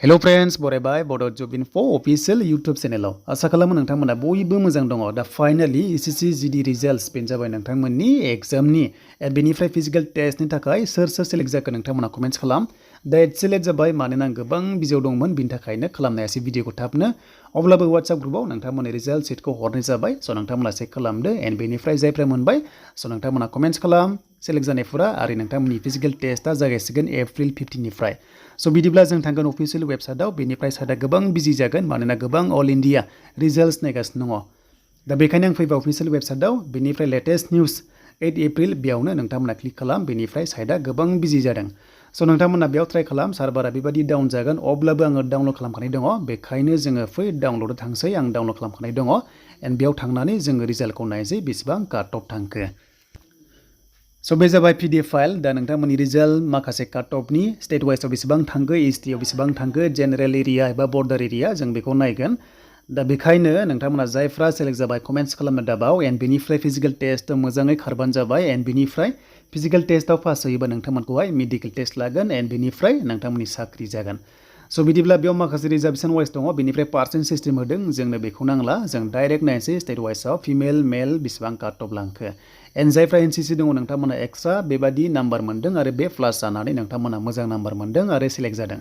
hello friends बरायबाय बड जब info official YouTube चैनलाव आशा खालामो नोंथांमोना बयबो मोजां दङ दा फाइनाली एसएससी जीडी रिजल्ट्स बेनो जाबाय नोंथांमोननि एग्जामनि बेनिफ्राय फिजिकल टेस्टनि थाखाय सोर सेलेक्ट जाखो नोंथांमोना कमेन्ट्स खालाम दा सेलेक्ट जाबाय मानोना गोबां बिजौ दंमोन बिनि थाखायनो खालामनायासै भिडिअखौ थाबनो अब्लाबो WhatsApp ग्रुपआव नोंथांमोननि रिजल्ट शीटखौ हरनाय जाबाय स' नोंथांमोना चेक खालामदो एन्ड बेनिफ्राय जायफ्रा मोनबाय स' नोंथांमोना कमेन्ट्स खालाम सेलेक्ट जानायफोरा आरो नोंथांमोननि फिजिकल टेस्टआ जागायसिगोन एप्रिल 15 निफ्राय स' बिदिब्ला जों थांगोन अफिसियेल वेबसाइटआव बेनिफ्राय साइटआ गोबां बिजि जागोन मानोना गोबां अल इन्डिया रिजल्ट्स नायगासिनो दङ दा बेखायनो आं फैबाय अफिसियेल वेबसाइटआव बेनिफ्राय लेटेस्ट निउज 8 एप्रिल बेयावनो नोंथांमोना क्लिक खालाम बेनिफ्राय साइटआ गोबां बिजि जादों स' नोंथांमोना बेयाव ट्राइ खालाम सार्भारा बेबायदि डाउन जागोन अब्लाबो आङो डाउनलड खालामखानाय दङ बेखायनो जोङो फै डाउनलड थांसै आं डाउनलड खालामखानाय दङ एन्ड बेयाव थांनानै जोङो रिजाल्टखौ नायसै बेसेबां काट अफ थांखो स' बे जाबाय PDF फाइल दा नोंथांमोननि रिजाल्ट माखासे काट अफनि स्टेट वाइसआव बेसेबां थांखो STआव बेसेबां थांखो जेनेरेल एरिया एबा बर्डार एरिया जों बेखौ नायगोन दा बेखायनो नोंथांमोना जायफ्रा सेलेक्ट जाबाय कमेन्ट्स खालामनो दाबाव एन्ड बेनिफ्राय फिजिकल टेस्ट मोजाङै खारबानो जाबाय एन्ड बेनिफ्राय फिजिकल टेस्टआव पास जायोबा नोंथांमोनखौहाय मेडिकेल टेस्ट लागोन एन्ड बेनिफ्राय नोंथांमोननि साख्रि जागोन स' बिदिब्ला बेयाव माखासे रिजार्भेसन वाइस दङ बेनिफ्राय पार्सेन्ट सिस्टेम होदों जोंनो बेखौ नांला जों डाइरेक्ट नायसै स्टेट वाइसआव फिमेल मेल बेसेबां काट अफ लांखो एन्ड जायफ्रा NCC दङ नोंथांमोना एक्सट्रा बेबादि नाम्बार मोन्दों आरो बे प्लास जानानै नोंथांमोना मोजां नाम्बार मोन्दों आरो सेलेक्ट जादों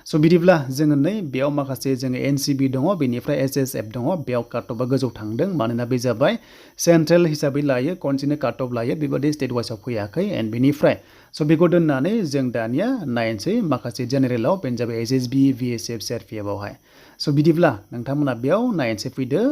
स' बिदिब्ला जोङो नै बेयाव माखासे जोङो NCB दङ बेनिफ्राय SSF दङ बेयाव काट अफआ गोजौ थांदों मानोना बे जाबाय सेन्ट्रेल हिसाबै लायो कन्टिनिउ काट अफ लायो बेबादि स्टेट वाइसआव फैयाखै एन्ड बेनिफ्राय स' बेखौ दोननानै जों दानिया नायनोसै माखासे जेनेरेलाव बेनो जाबाय SSB VSF CRPFआवहाय स' बिदिब्ला नोंथांमोना बेयाव नायनोसै फैदो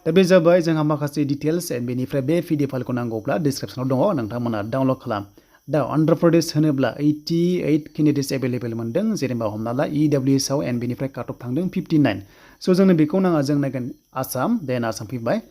दा बे जाबाय जोंहा माखासे डिटेल्स एन्ड बेनिफ्राय बे PDF फाइलखौ नांगौब्ला डिसक्रिप्सनाव दङ नोंथांमोना डाउनलड खालाम दा अन्ध्र प्रदेश होनोब्ला 88 केन्डिडेट्स एभेलेबल मोन्दों जेनेबा हमना ला EWSआव एन्ड बेनिफ्राय काट अफ थांदों 59 स' जोंनो बेखौ नाङा जों नायगोन आसाम देन आसाम फैबाय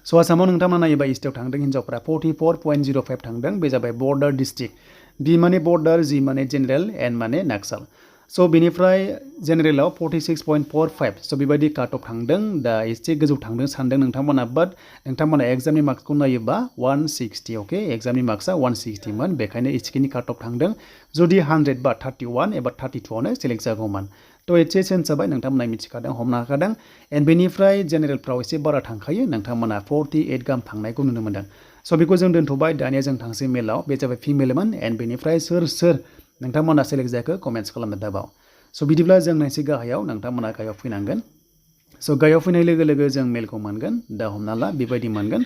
स' आसामाव नोंथांमोना नायोबा इस्टआव थांदों हिन्जावफ्रा 44.05 थांदों बे जाबाय बर्डार डिस्ट्रिक्ट बि माने बर्डार जि माने जेनेरेल एन माने नाक्साल स' बेनिफ्राय जेनेरेलाव 46.45 स' बेबायदि काट अफ थांदों दा एसे गोजौ थांदों सानदों नोंथांमोना बाट नोंथांमोना एग्जामनि मार्क्सखौ नायोबा 160 अके एग्जामनि मार्क्सआ 160 मोन बेखायनो एसेखिनि काट अफ थांदों जुदि 100 बा 31 एबा 32आवनो सेलेक्ट जागौमोन थ' एसे सेन्स जाबाय नोंथांमोना मिथिखादों हमनो हाखादों एन्ड बेनिफ्राय जेनेरेलफ्राव एसे बारा थांखायो नोंथांमोना 48 गाहाम थांनायखौ नुनो मोनदों स' बेखौ जों दोनथ'बाय दानिया जों थांसै मेलाव बे जाबाय फिमेलमोन एन्ड बेनिफ्राय सोर नोंथांमोना सेलेक्ट जाखो कमेन्ट्स खालामनो दाबाव स' बिदिब्ला जों नायसै गाहायाव नोंथांमोना गाहायाव फैनांगोन स' गाहायाव फैनाय लोगो लोगो जों मेलखौ मोनगोन दा हमना ला बेबायदि मोनगोन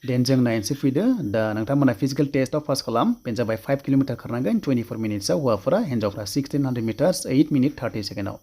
देन जों नायनोसै फैदो दा नोंथांमोना फिजिकेल टेस्टआव पास खालाम बेनो जाबाय 5 किल'मिटार खारनांगोन 24 मिनिट्सआव हौवाफोरा हिन्जावफ्रा 1600 मिटार्स 8 मिनिट 30 सेकेन्डआव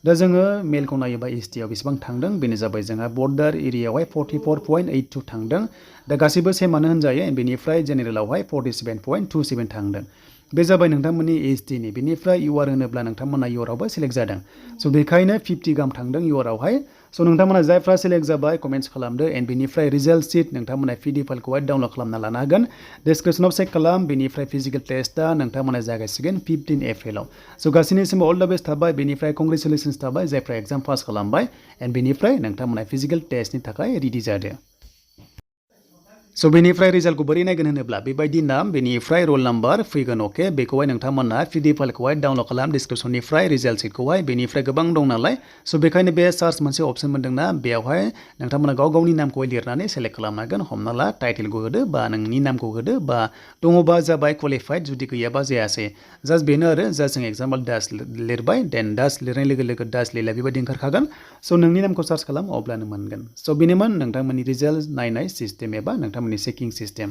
दा जोङो मेलखौ नायोबा STआव बेसेबां थांदों बेनो जाबाय जोंहा बर्डार एरियायावहाय 44.82 थांदों दा गासैबो सेमानो होनजायो बेनिफ्राय जेनेरेलावहाय 47.27 थांदों बे जाबाय नोंथांमोननि STनि बेनिफ्राय UR होनोब्ला नोंथांमोना URआवबो सेलेक्ट जादों स' बेखायनो 50 गाहाम थांदों URआवहाय स' नोंथांमोना जायफ्रा सेलेक्ट जाबाय कमेन्ट्स खालामदो एन्ड बेनिफ्राय रिजाल्ट शीट नोंथांमोना PDF फाइलखौहाय डाउनलड खालामना लानो हागोन डिसक्रिप्सनाव चेक खालाम बेनिफ्राय फिजिकेल टेस्टआ नोंथांमोना जागायसिगोन 15 एप्रिलाव स' गासैनिसिम अल द बेस्ट थाबाय बेनिफ्राय कंग्रेचुलेसन्स थाबाय जायफ्रा एग्जाम पास खालामबाय एन्ड बेनिफ्राय नोंथांमोना फिजिकेल टेस्टनि थाखाय रेडि जादो स' बेनिफ्राय रिजाल्टखौ बोरै नायगोन होनोब्ला बेबायदि नाम बेनिफ्राय रल नाम्बार फैगोन अके बेखौहाय नोंथांमोना PDF फाइलखौहाय डाउनलड खालाम डिसक्रिप्सननिफ्राय रिजाल्ट शीटखौहाय बेनिफ्राय गोबां दं नालाय स' बेखायनो बे सार्च मोनसे अपसन मोन्दोंना बेयावहाय नोंथांमोना गाव गावनि नामखौहाय लिरनानै सेलेक्ट खालामनो हागोन हमना ला टाइटेलखौ होदो बा नोंनि नामखौ होदो बा दङबा जाबाय क्वालिफाइड जुदि गैयाबा जायासै जास्ट बेनो आरो जास्ट जों एग्जाम्पल दास लिरबाय देन दास लिरनाय लोगो लोगो दास लिला बेबायदि ओंखारखागोन स' नोंनि नामखौ सार्च खालाम अब्लानो मोनगोन स' बेनोमोन नोंथांमोननि रिजाल्ट नायनाय सिस्टेम एबा नोंथांमोननि चेकिं सिस्टेम